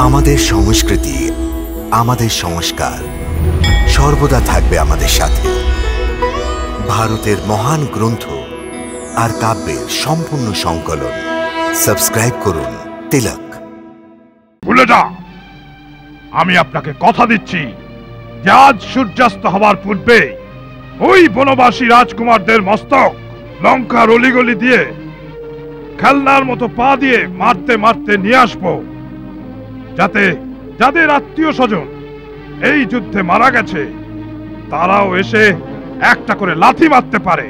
আমাদের সংস্কৃতি, আমাদের সংস্কার সর্বদা থাকবে আমাদের সাথে। ভারতের মহান গ্রন্থ আর কাব্যের সম্পূর্ণ সংকলন। সাবস্ক্রাইব করুন তিলক। ভুলে যা, আমি আপনাকে কথা দিচ্ছি যে আজ সূর্যাস্ত হবার পূর্বে ওই বনবাসী রাজকুমারদের মস্তক লঙ্কার অলিগলি দিয়ে খেলনার মতো পা দিয়ে মারতে মারতে নিয়ে আসবো, যাতে যাদের আত্মীয় স্বজন এই যুদ্ধে মারা গেছে তারাও এসে একটা করে লাথি মারতে পারে।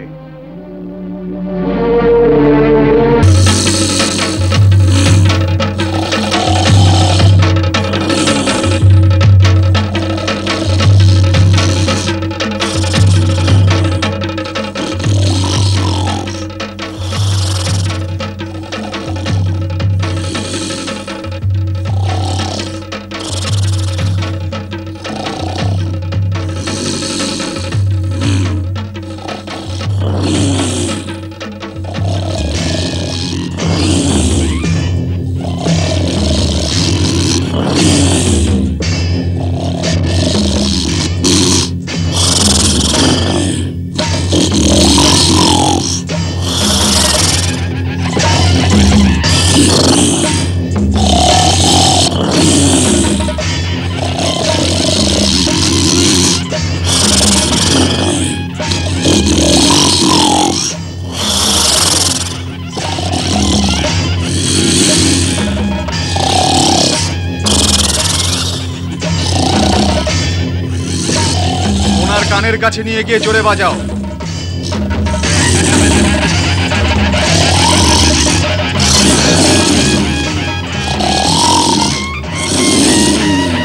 কানের কাছে নিয়ে গিয়ে জোরে বাজাও।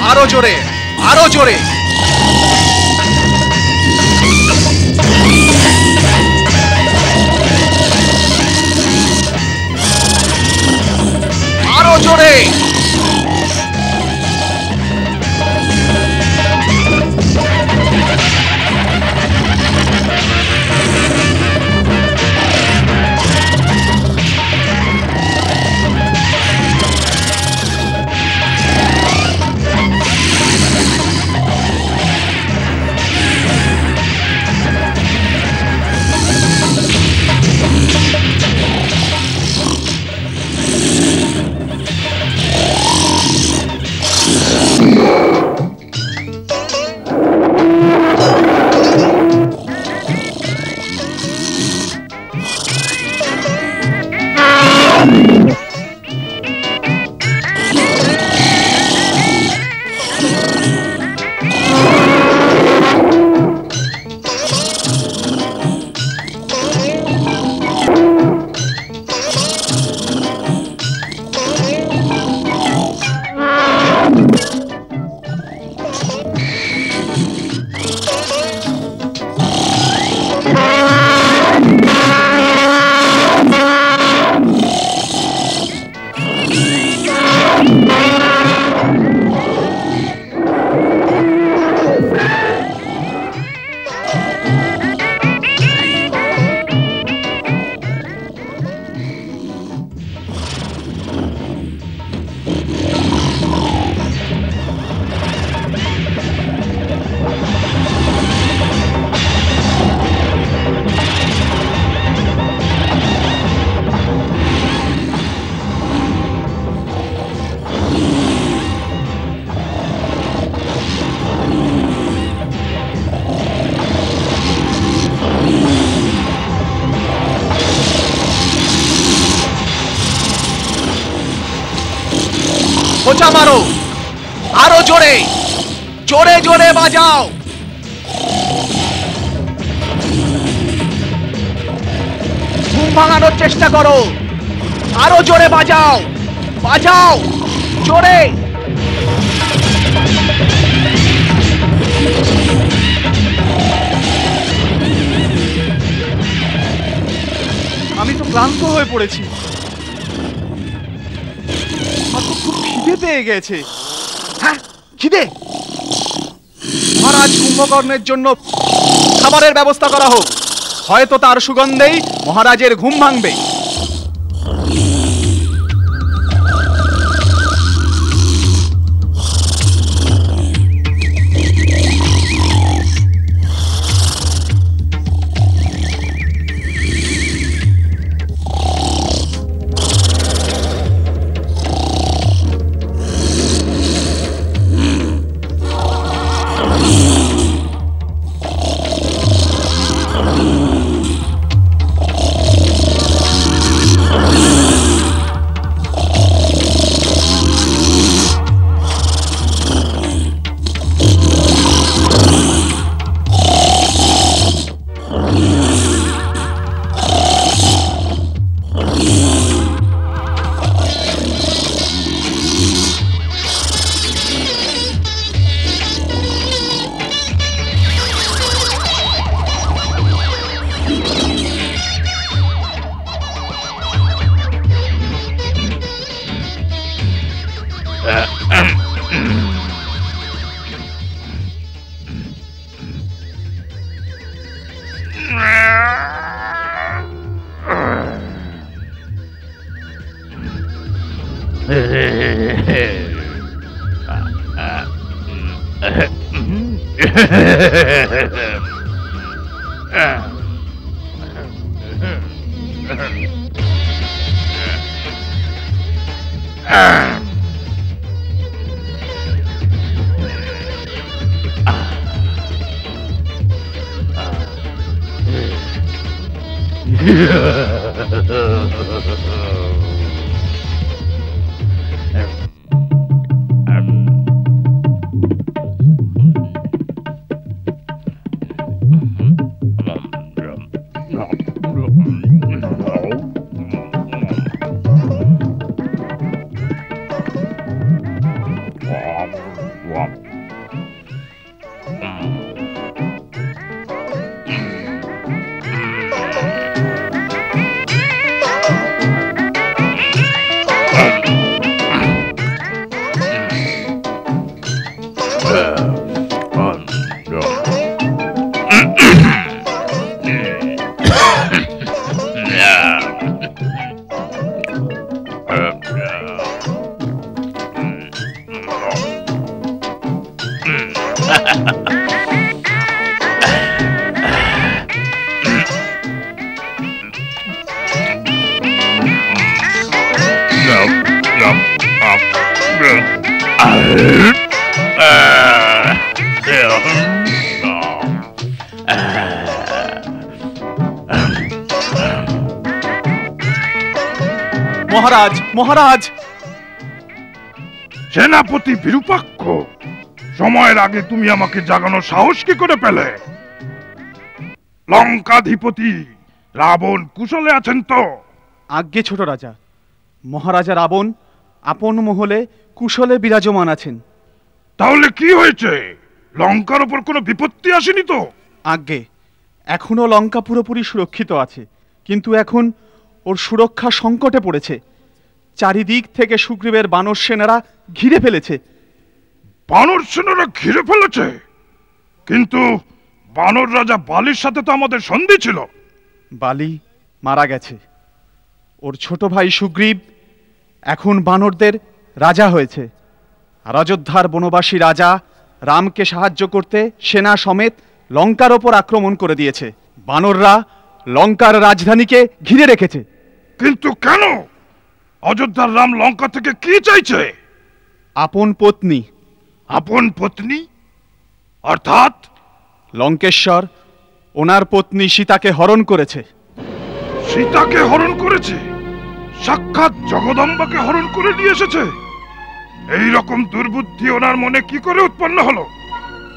আরো জোরে, আরো জোরে। আরো জোরে। খোঁচা মারো, আরো জোরে, জোরে জোরে বাজাও। ঘুম ভাঙানোর চেষ্টা করো, আরো জোরে বাজাও, বাজাও জোরে। আমি তো ক্লান্ত হয়ে পড়েছি, খুব খিদে পেয়ে গেছে। হ্যাঁ, খিদে। মহারাজ কুম্ভকর্ণের জন্য খাবারের ব্যবস্থা করা হোক, হয়তো তার সুগন্ধেই মহারাজের ঘুম ভাঙবে। মহারাজ, মহারাজ! সেনাপতি বিরূপাক্ষ, সময়ের আগে তুমি আমাকে জাগানোর সাহস কি করে পেলে? লঙ্কাধিপতি রাবণ কুশলে আছেন তো? আজ্ঞে ছোট রাজা, মহারাজা রাবণ আপন মহলে কুশলে বিরাজমান আছেন। তাহলে কি হয়েছে? লঙ্কার উপর কোনো বিপত্তি আসেনি তো? আজ্ঞে, এখনো লঙ্কা পুরোপুরি সুরক্ষিত আছে, কিন্তু এখন ওর সুরক্ষা সংকটে পড়েছে। চারিদিক থেকে সুগ্রীবের বানর সেনারা ঘিরে ফেলেছে। বানর সেনারা ঘিরে ফেলেছে? কিন্তু বানর রাজা বালির সাথে তো আমাদের সন্ধি ছিল। বালি মারা গেছে, ওর ছোট ভাই সুগ্রীব এখন বানরদের রাজা হয়েছে। আর অযোধ্যার বনবাসী রাজা রামকে সাহায্য করতে সেনা সমেত লঙ্কার ওপর আক্রমণ করে দিয়েছে। বানররা লঙ্কার রাজধানীকে ঘিরে রেখেছে। কিন্তু কেন? অযোধ্যার রাম লঙ্কা থেকে কি চাইছে? আপন পত্নী। আপন পত্নী অর্থাৎ? লঙ্কেশ্বর ওনার পত্নী সীতাকে হরণ করেছে। সীতাকে হরণ করেছে? সাক্ষাৎ জগদম্বাকে হরণ করে নিয়ে এসেছে? এই রকম দুর্বুদ্ধি ওনার মনে কি করে উৎপন্ন হলো?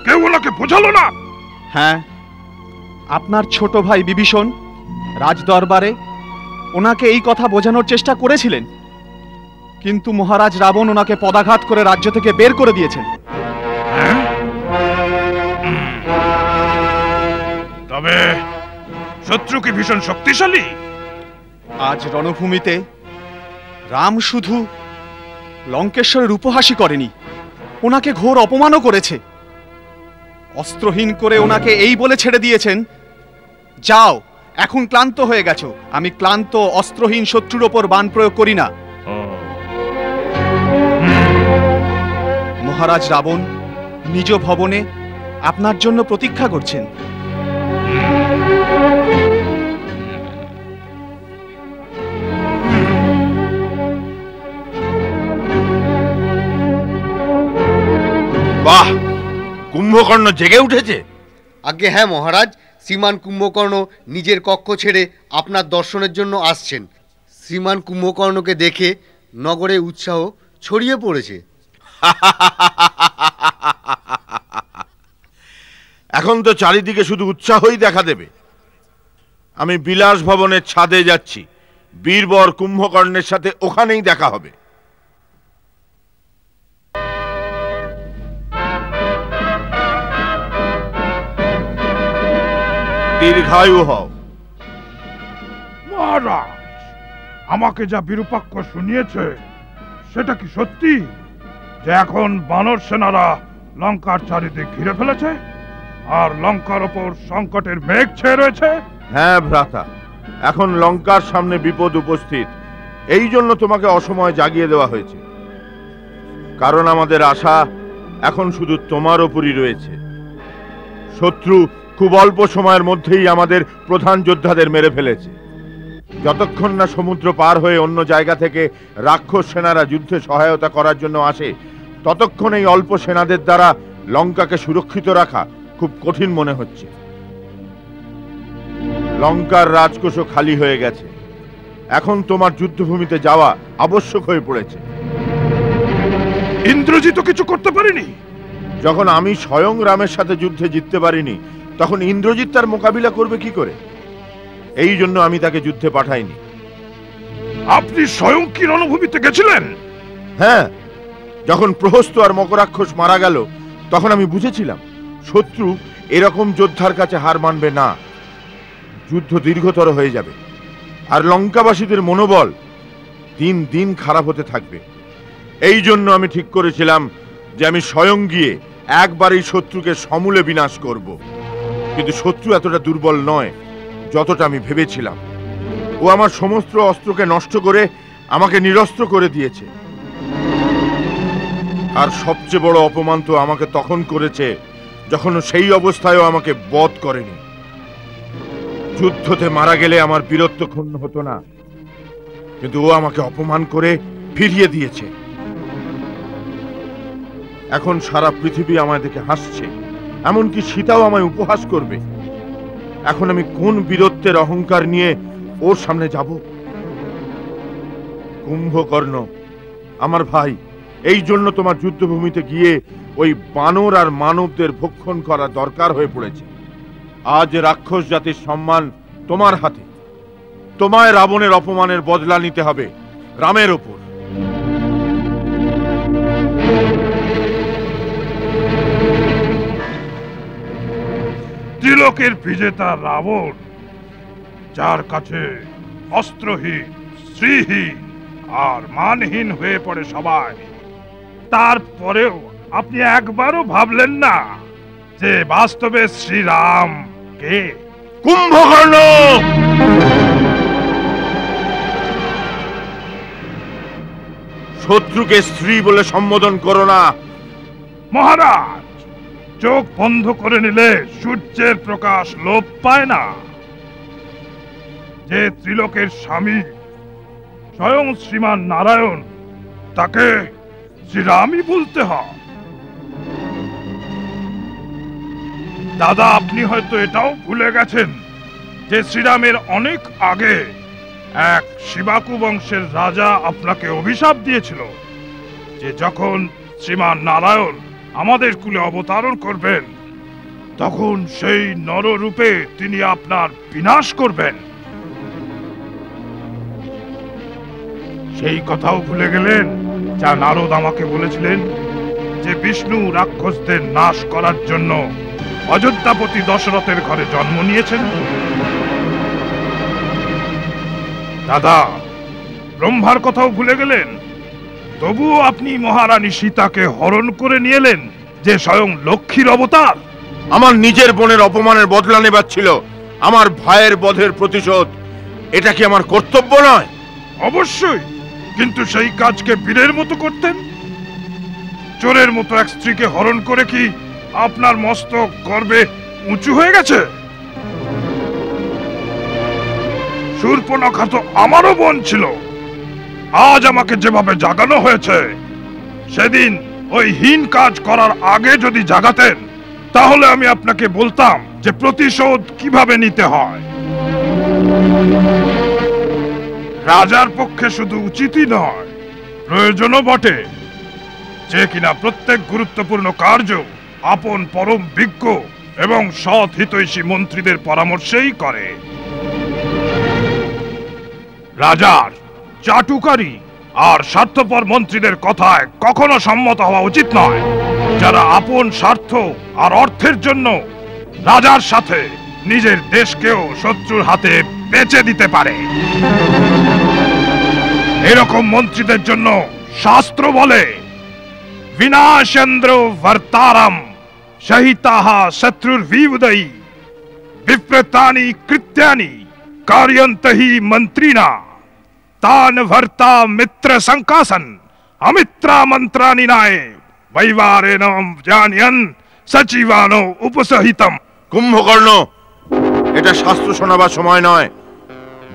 কেউ ওনাকে বোঝালো না? হ্যাঁ, আপনার ছোট ভাই বিভীষণ রাজদরবারে ওনাকে এই কথা বোঝানোর চেষ্টা করেছিলেন, কিন্তু মহারাজ রাবণ ওনাকে পদাঘাত করে রাজ্য থেকে বের করে দিয়েছেন। তবে শত্রু কি ভীষণ শক্তিশালী? আজ রণভূমিতে রাম শুধু লঙ্কেশ্বরের উপহাসই করেনি, ওনাকে ঘোর অপমানও করেছে। অস্ত্রহীন করে ওনাকে এই বলে ছেড়ে দিয়েছেন, যাও, এখন ক্লান্ত হয়ে গেছো, আমি ক্লান্ত অস্ত্রহীন শত্রুর ওপর বাণ প্রয়োগ করি না। মহারাজ রাবণ নিজ ভবনে আপনার জন্য প্রতীক্ষা করছেন। বাহ, কুম্ভকর্ণ জেগে উঠেছে। আজ্ঞে হ্যাঁ মহারাজ, শ্রীমান কুম্ভকর্ণ নিজের কক্ষ ছেড়ে আপনার দর্শনের জন্য আসছেন। শ্রীমান কুম্ভকর্ণকে দেখে নগরে উৎসাহ ছড়িয়ে পড়েছে। এখন তো চারিদিকে শুধু উৎসাহই দেখা দেবে। আমি বিলাস ভবনের ছাদে যাচ্ছি, বীরবর কুম্ভকর্ণের সাথে ওখানেই দেখা হবে। দীর্ঘায়ু হও। মহারাজ, আমাকে যা বিরূপাক্ষ শুনিয়েছে সেটা কি সত্যি যে এখন বানর সেনারা লঙ্কার চারিদিক ঘিরে ফেলেছে আর লঙ্কার ওপর সংকটের মেঘ ছেয়ে রয়েছে? হ্যাঁ ভ্রাতা, এখন লঙ্কার সামনে বিপদ উপস্থিত, এই জন্য তোমাকে অসময়ে জাগিয়ে দেওয়া হয়েছে। কারণ আমাদের আশা এখন শুধু তোমার ওপরই রয়েছে। শত্রু খুব অল্প সময়ের মধ্যেই আমাদের প্রধান যোদ্ধাদের মেরে ফেলেছে। যতক্ষণ না সমুদ্র পার হয়ে অন্য জায়গা থেকে রাক্ষস সেনারা যুদ্ধে সহায়তা করার জন্য আসে, ততক্ষণ এই অল্প সেনাদের দ্বারা লঙ্কাকে সুরক্ষিত রাখা খুব কঠিন মনে হচ্ছে। লঙ্কার রাজকোষও খালি হয়ে গেছে। এখন তোমার যুদ্ধভূমিতে যাওয়া আবশ্যক হয়ে পড়েছে। ইন্দ্রজিৎ কিছু করতে পারেনি। যখন আমি স্বয়ং রামের সাথে যুদ্ধে জিততে পারিনি, তখন ইন্দ্রজিৎ তার মোকাবিলা করবে কি করে? এই জন্য আমি তাকে যুদ্ধে পাঠাইনি। আপনি স্বয়ং কি রণভূমিতে গেছিলেন? হ্যাঁ, যখন প্রহস্ত আর মকরাক্ষস মারা গেল, তখন আমি বুঝেছিলাম শত্রু এরকম যোদ্ধার কাছে হার মানবে না। যুদ্ধ দীর্ঘতর হয়ে যাবে, আর লঙ্কাবাসীদের মনোবল দিন দিন খারাপ হতে থাকবে। এই জন্য আমি ঠিক করেছিলাম যে আমি স্বয়ং গিয়ে একবারই শত্রুকে সমূলে বিনাশ করব। কিন্তু শত্রু এতটা দুর্বল নয় যতটা আমি ভেবেছিলাম। ও আমার সমস্ত অস্ত্রকে নষ্ট করে আমাকে নিরস্ত্র করে দিয়েছে। আর সবচেয়ে বড় অপমান তো আমাকে তখন করেছে যখন সেই অবস্থায়ও আমাকে বধ করেনি। যুদ্ধতে মারা গেলে আমার বীরত্ব ক্ষুণ্ণ হতো না, কিন্তু ও আমাকে অপমান করে ফিরিয়ে দিয়েছে। এখন সারা পৃথিবী আমায় দেখে হাসছে, এমনকি সীতাও আমায় উপহাস করবে। এখন আমি কোন বীরত্বের অহংকার নিয়ে ওর সামনে যাব? কুম্ভকর্ণ আমার ভাই, এই জন্য তোমার যুদ্ধভূমিতে গিয়ে ওই বানর আর মানবদের ভক্ষণ করা দরকার হয়ে পড়েছে। আজ রাক্ষস জাতির সম্মান তোমার হাতে। তোমায় রাবণের অপমানের বদলা নিতে হবে রামের ওপর। ত্রিলোকের বিজেতা রাবণ, যার কাছে অস্ত্রহীন, শ্রীহীন আর মানহীন হয়ে পড়ে সবাই, তারপরেও আপনি একবারও ভাবলেন না যে বাস্তবে শ্রীরাম কে? কুম্ভকর্ণ! শত্রুকে স্ত্রী বলে সম্বোধন করো না। মহারাজ, চোখ বন্ধ করে নিলে সূর্যের প্রকাশ লোপ পায় না। যে ত্রিলোকের স্বামী স্বয়ং শ্রীমান নারায়ণ, তাকে শ্রীরামই বলতে হয়। দাদা, আপনি হয়তো এটাও ভুলে গেছেন যে শ্রীরামের অনেক আগে এক শিবাকু বংশের রাজা আপনাকে অভিশাপ দিয়েছিল যে যখন শ্রীমান নারায়ণ আমাদের কুলে অবতরণ করবেন, তখন সেই নররূপে তিনি আপনার বিনাশ করবেন। সেই কথাও ভুলে গেলেন যা নারদ আমাকে বলেছিলেন যে বিষ্ণু রাক্ষসদের নাশ করার জন্য অযোধ্যাপতি দশরথের ঘরে জন্ম নিয়েছেন। দাদা, ব্রহ্মার কথাও ভুলে গেলেন। তবুও আপনি মহারানী সীতাকে হরণ করে নিয়ে এলেন যে স্বয়ং লক্ষ্মীর অবতার। আমার নিজের বোনের অপমানের বদলা নেবার ছিল আমার ভাইয়ের বধের প্রতিশোধ। এটা কি আমার কর্তব্য নয়? অবশ্যই, কিন্তু সেই কাজকে বীরের মতো করতেন। চোরের মতো এক স্ত্রীকে হরণ করে কি আপনার মস্তক গর্বে উঁচু হয়ে গেছে? শূর্পণখা তো আমারও বোন ছিল। আজ আমাকে যেভাবে জাগানো হয়েছে, সেদিন ওই হীন কাজ করার আগে যদি জাগাতেন, তাহলে আমি আপনাকে বলতাম যে প্রতিশোধ কিভাবে নিতে হয়। রাজার পক্ষে শুধু উচিতই নয়, প্রয়োজনও বটে, যে কিনা প্রত্যেক গুরুত্বপূর্ণ কার্য আপন পরম বিজ্ঞ এবং সৎ হিতৈষী মন্ত্রীদের পরামর্শেই করে। রাজার চাটুকারী আর স্বার্থপর মন্ত্রীদের কথায় কখনো সম্মত হওয়া উচিত নয়, যারা আপন স্বার্থ আর অর্থের জন্য রাজার সাথে নিজের দেশকেও শত্রুর হাতে বেচে দিতে পারে। এরকম মন্ত্রীদের জন্য শাস্ত্র বলে, বিনাশেন্দ্র ভর্তারম সহিতাহা শত্রুর বিউদয়ী বিপ্রতানি কৃত্যানি কার্যন্তহি মন্ত্রিণা তান ভর্তা মিত্র সংকাসন अमित्रा मंत्रानि नाय वैवारेणम जानियन सचिवानो उपसहितम। কুম্ভকর্ণ, এটা শাস্ত্র শোনাবার সময় নয়।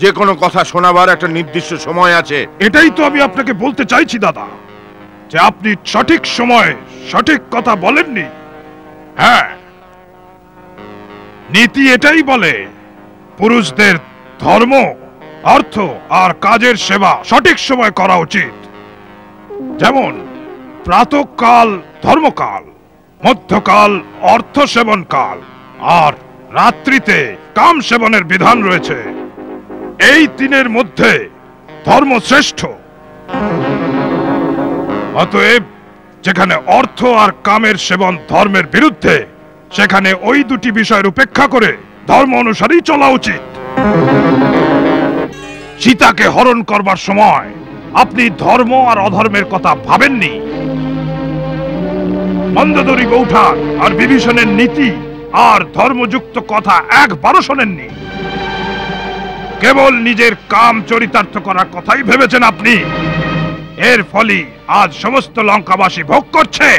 যে কোনো কথা শোনাবার একটা নির্দিষ্ট সময় আছে। এটাই তো আমি আপনাকে বলতে চাইছি দাদা, যে আপনি সঠিক সময়ে সঠিক কথা বলেননি। হ্যাঁ, নীতি এটাই বলে পুরুষদের ধর্ম, অর্থ আর কাজের সেবা সঠিক সময় করা উচিত। যেমন প্রাতঃকাল ধর্মকাল, মধ্যকাল অর্থ সেবন কাল, আর রাত্রিতে কাম সেবনের বিধান রয়েছে। এই তিনের মধ্যে ধর্ম শ্রেষ্ঠ। অতএব যেখানে অর্থ আর কামের সেবন ধর্মের বিরুদ্ধে, সেখানে ওই দুটি বিষয়ের উপেক্ষা করে ধর্ম অনুসারেই চলা উচিত। সীতাকে হরণ করবার সময় আপনি ধর্ম আর অধর্মের কথা ভাবেননি। মন্দোদরী বৌঠান আর বিভীষণের নীতি আর ধর্মযুক্ত কথা একবারও শোনেননি। কেবল নিজের কাম চরিতার্থ করার কথাই ভেবেছেন আপনি। এর ফলে আজ সমস্ত লঙ্কাবাসী ভোগ করছে।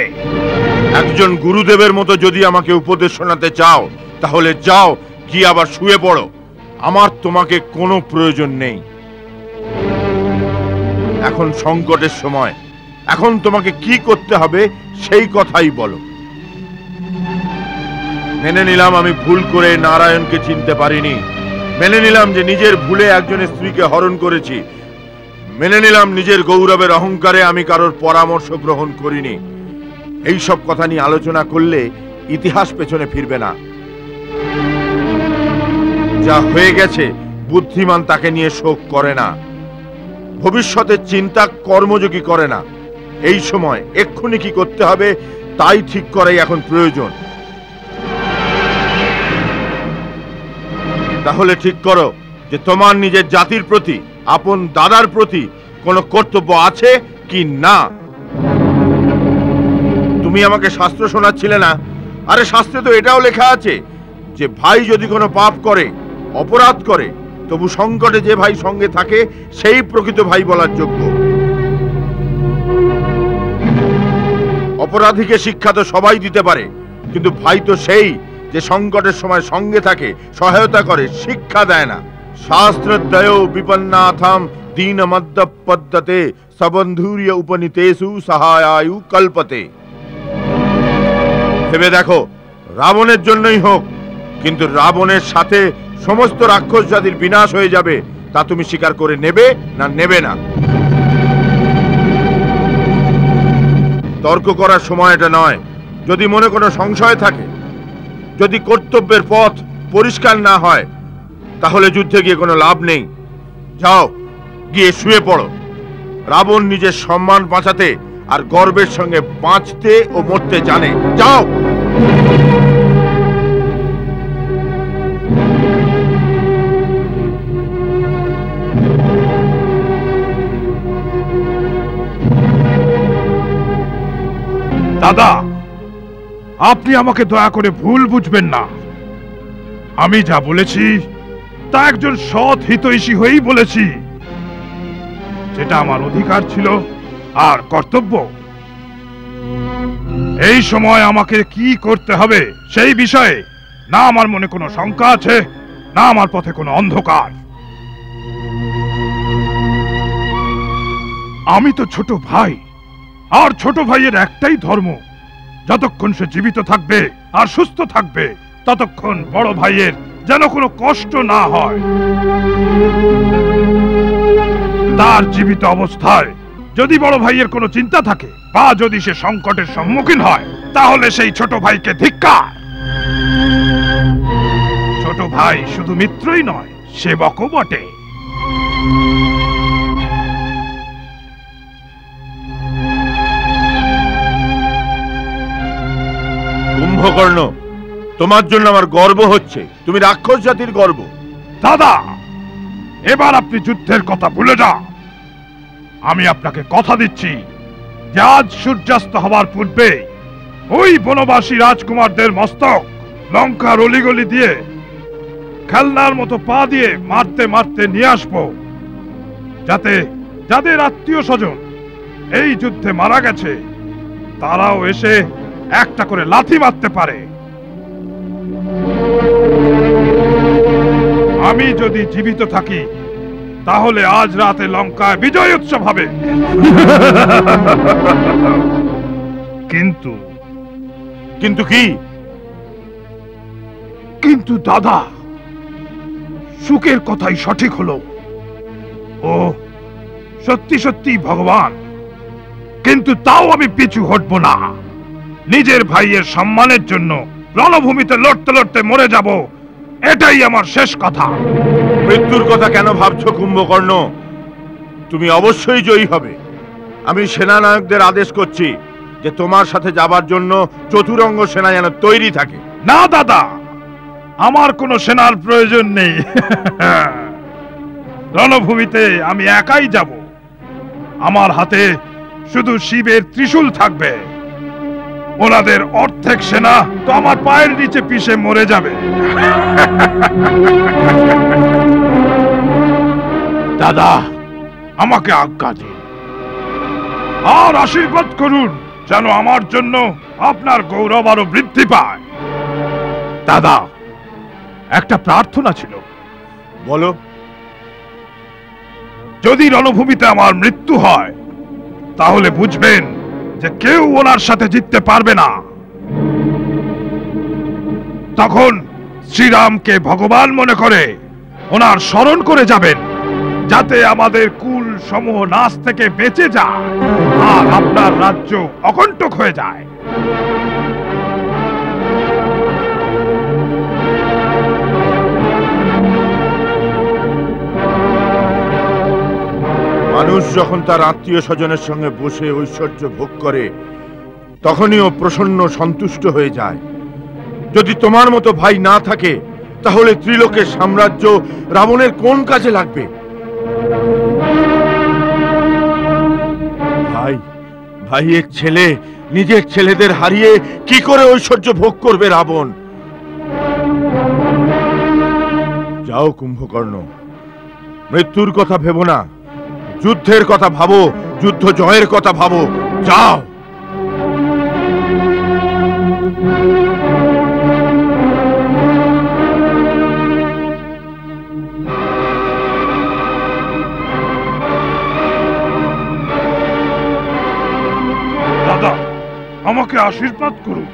একজন গুরুদেবের মতো যদি আমাকে উপদেশ শোনাতে চাও, তাহলে যাও, কি আবার শুয়ে পড়ো। আমার তোমাকে কোনো প্রয়োজন নেই। এখন সংকটের সময়, এখন তোমাকে কি করতে হবে সেই কথাই বলো। মেনে নিলাম আমি ভুল করে নারায়ণকে চিনতে পারিনি। মেনে নিলাম যে নিজের ভুলে একজনের স্ত্রীকে হরণ করেছি। মেনে নিলাম নিজের গৌরবের অহংকারে আমি কারোর পরামর্শ গ্রহণ করিনি। এই সব কথা নিয়ে আলোচনা করলে ইতিহাস পেছনে ফিরবে না। যা হয়ে গেছে বুদ্ধিমান তাকে নিয়ে শোক করে না, ভবিষ্যতের চিন্তা কর্মযোগী করে না। এই সময় এক্ষুনি কি করতে হবে তাই ঠিক করাই এখন প্রয়োজন। তাহলে ঠিক করো যে তোমার নিজের জাতির প্রতি, আপন দাদার প্রতি কোনো কর্তব্য আছে কি না। তুমি আমাকে শাস্ত্র শোনাচ্ছিলে না? আরে শাস্ত্রে তো এটাও লেখা আছে যে ভাই যদি কোনো পাপ করে, অপরাধ করে, তবু সংকটে যে ভাই সঙ্গে থাকে সেই প্রকৃত ভাই বলার যোগ্য। অপরাধীকে শিক্ষা তো সবাই দিতে পারে, কিন্তু ভাই তো সেই যে সংকটের সময় সঙ্গে থাকে, সহায়তা করে, শিক্ষা দেয় না। শাস্ত্রদ্বয় বিপন্নাথম দীনমদ্য পদ্মতে সবন্ধুর্য উপনীতেষু সহায়ায়ু কল্পতে। ভেবে দেখো, রাবণের জন্যই হোক, কিন্তু রাবণের সাথে সমস্ত রাক্ষস জাতির বিনাশ হয়ে যাবে, তা তুমি স্বীকার করে নেবে না নেবে না? তর্ক করার সময় এটা নয়। যদি মনে কোনো সংশয় থাকে, যদি কর্তব্যের পথ পরিষ্কার না হয়, তাহলে যুদ্ধে গিয়ে কোনো লাভ নেই। যাও, গিয়ে শুয়ে পড়ো। রাবণ নিজের সম্মান বাঁচাতে আর গর্বের সঙ্গে বাঁচতে ও মরতে জানে। যাও। দাদা, আপনি আমাকে দয়া করে ভুল বুঝবেন না। আমি যা বলেছি তা একজন সৎ হিতৈষী হয়েই বলেছি, যেটা আমার অধিকার ছিল আর কর্তব্য। এই সময় আমাকে কি করতে হবে সেই বিষয়ে না আমার মনে কোনো শঙ্কা আছে, না আমার পথে কোনো অন্ধকার। আমি তো ছোট ভাই, আর ছোট ভাইয়ের একটাই ধর্ম, যতক্ষণ সে জীবিত থাকবে আর সুস্থ থাকবে ততক্ষণ বড় ভাইয়ের যেন কোনো কষ্ট না হয়। তার জীবিত অবস্থায় যদি বড় ভাইয়ের কোনো চিন্তা থাকে বা যদি সে সংকটের সম্মুখীন হয়, তাহলে সেই ছোট ভাইকে ধিক্কার। ছোট ভাই শুধু মিত্রই নয়, সেবকও বটে। কুম্ভকর্ণ, তোমার জন্য আমার গর্ব হচ্ছে। তুমি রাক্ষস জাতির গর্ব। দাদা, এবার আপনি যুদ্ধের কথা ভুলে যান। আমি আপনাকে কথা দিচ্ছি যে আজ সূর্যাস্ত হবার পূর্বে ওই বনবাসী রাজকুমারদের মস্তক লঙ্কার অলিগলি দিয়ে খেলনার মতো পা দিয়ে মারতে মারতে নিয়ে আসবো, যাতে যাদের আত্মীয় স্বজন এই যুদ্ধে মারা গেছে তারাও এসে একটা করে লাথি মারতে পারে। আমি যদি জীবিত থাকি তাহলে আজ রাতে লঙ্কায় বিজয় উৎসব হবে। কিন্তু কিন্তু কি? কিন্তু দাদা, সুখের কথাই সঠিক হলো। ও সত্যি সত্যি ভগবান, কিন্তু তাও আমি পিছু হটব না। নিজের ভাইয়ের সম্মানের জন্য রণভূমিতে লড়তে লড়তে মরে যাব, এটাই আমার শেষ কথা। মৃত্যুর কথা কেন ভাবছো কুম্ভকর্ণ? তুমি অবশ্যই জয়ী হবে। আমি সেনানায়কদের আদেশ করছি যে তোমার সাথে যাবার জন্য চতুরঙ্গ সেনা যেন তৈরি থাকে। না দাদা, আমার কোনো সেনার প্রয়োজন নেই। রণভূমিতে আমি একাই যাব। আমার হাতে শুধু শিবের ত্রিশূল থাকবে। ওনাদের অর্ধেক সেনা তো আমার পায়ের নিচে পিষে মরে যাবে। দাদা, আমাকে আজ্ঞা দিন আর আশীর্বাদ করুন যেন আমার জন্য আপনার গৌরব আরো বৃদ্ধি পায়। দাদা, একটা প্রার্থনা ছিল। বলো। যদি রণভূমিতে আমার মৃত্যু হয় তাহলে বুঝবেন যে কেউ ওনার সাথে জিততে পারবে না। তখন শ্রীরামকে ভগবান মনে করে ওনার স্মরণ করে যাবেন, যাতে আমাদের কুল সমূহ নাশ থেকে বেঁচে যায় আর আপনার রাজ্য অকণ্টক হয়ে যায়। মানুষ যখন তার আত্মীয় স্বজনের সঙ্গে বসে ঐশ্বর্য ভোগ করে তখনই ও প্রসন্ন সন্তুষ্ট হয়ে যায়। যদি তোমার মতো ভাই না থাকে তাহলে ত্রিলোকের সাম্রাজ্য রাবণের কোন কাজে লাগবে? ভাই, ভাইয়ের ছেলে নিজের ছেলেদের হারিয়ে কি করে ঐশ্বর্য ভোগ করবে রাবণ? যাও কুম্ভকর্ণ, মৃত্যুর কথা ভেবো না, যুদ্ধের কথা ভাবো, যুদ্ধ জয়ের কথা ভাবো। যাও। দাদা, আমাকে আশীর্বাদ করুন।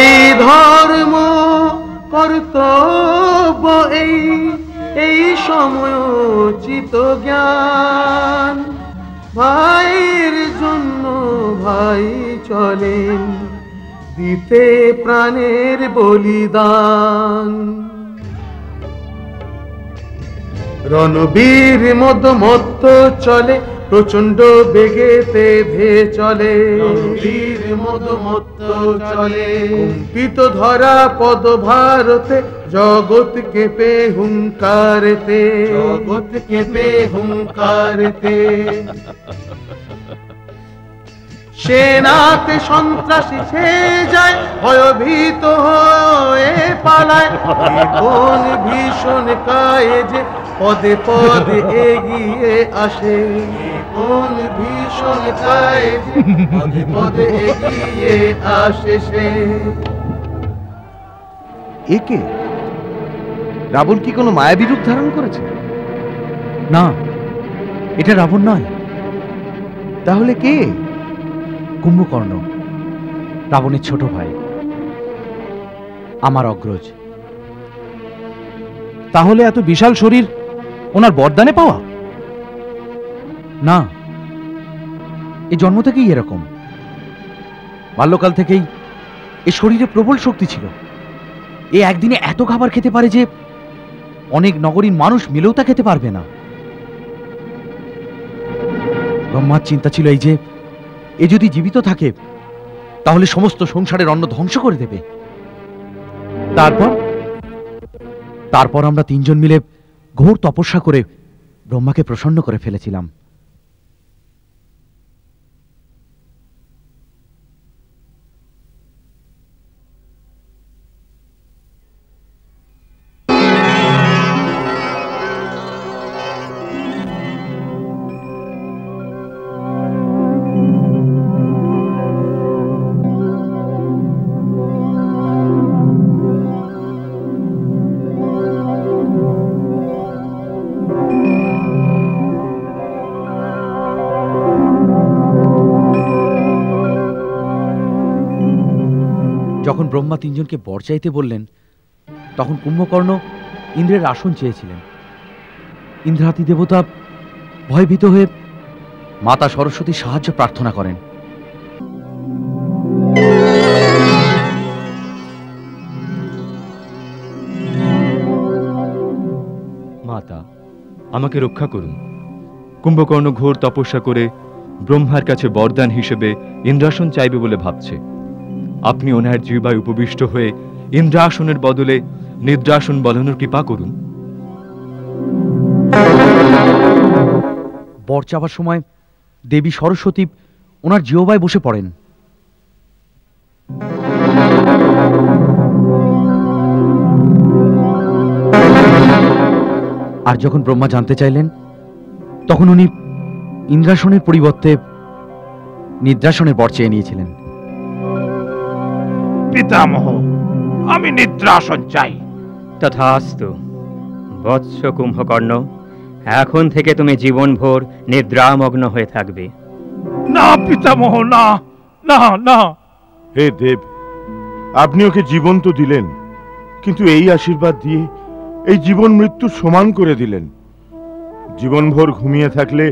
এই ধর্ম কর্তব্য এই সময়োচিত জ্ঞান, ভাইয়ের জন্য ভাই চলেন দিতে প্রাণের বলিদান। রণবীর মদমত্ত চলে প্রচন্ড বেগেতে ধে চলে, রণবীর মদমত্ত চলে কম্পিত ধরা পদ ভারতে, জগৎ কেঁপে হুঙ্কারেতে, জগৎ কেঁপে হুঙ্কারেতে। সেনাতে সন্ত্রাসী ছেয়ে যায়, ভয়ভীত হয়ে পালায়, কোন ভীষণ কায়েজে পদে পদে এগিয়ে আসে, কোন ভীষণ কায়েজে পদে পদে এগিয়ে আসে সে। একে রাবণ কি কোনো মায়াবী রূপ ধারণ করেছে? না, এটা রাবণ নয়। তাহলে কে? কুম্ভকর্ণ, রাবণের ছোট ভাই, আমার অগ্রজ। তাহলে এত বিশাল শরীর ওনার বরদানে পাওয়া? না, এ জন্ম থেকেই এরকম। বাল্যকাল থেকেই এ শরীরে প্রবল শক্তি ছিল। এ একদিনে এত খাবার খেতে পারে যে অনেক নগরীর মানুষ মিলেও তা খেতে পারবে না। ব্রহ্মার চিন্তা ছিল এই যে এ যদি জীবিত থাকে তাহলে সমস্ত সংসারের অন্ন ধ্বংস করে দেবে। তারপর আমরা তিনজন মিলে ঘোর তপস্যা করে ব্রহ্মাকে প্রসন্ন করে ফেলেছিলাম। যখন ব্রহ্মা তিনজনকে বর চাইতে বললেন তখন কুম্ভকর্ণ ইন্দ্রের আসন চেয়েছিলেন। ইন্দ্রাদি দেবতা ভয়ভীত হয়ে মাতা সরস্বতীর সাহায্য প্রার্থনা করেন। মাতা, আমাকে রক্ষা করুন। কুম্ভকর্ণ ঘোর তপস্যা করে ব্রহ্মার কাছে বরদান হিসেবে ইন্দ্রাসন চাইবে বলে ভাবছে। আপনি ওনার জিহ্বায় উপবিষ্ট হয়ে ইন্দ্রাসনের বদলে নিদ্রাসন বলানোর কৃপা করুন। বর চাওয়ার সময় দেবী সরস্বতী ওনার জিহ্বায় বসে পড়েন। আর যখন ব্রহ্মা জানতে চাইলেন তখন উনি ইন্দ্রাসনের পরিবর্তে নিদ্রাসনের বর চেয়ে নিয়েছিলেন। পিতামহ, আমি নিদ্রাসন চাই। তথাস্তু বৎস কুম্ভকর্ণ, এখন থেকে তুমি জীবনভর নিদ্রামগ্ন হয়ে থাকবে। না পিতামহ, না না না। হে দেব, আপনি ওকে জীবন তো দিলেন, কিন্তু এই আশীর্বাদ দিয়ে এই জীবন মৃত্যুর সমান করে দিলেন। জীবনভর ঘুমিয়ে থাকলে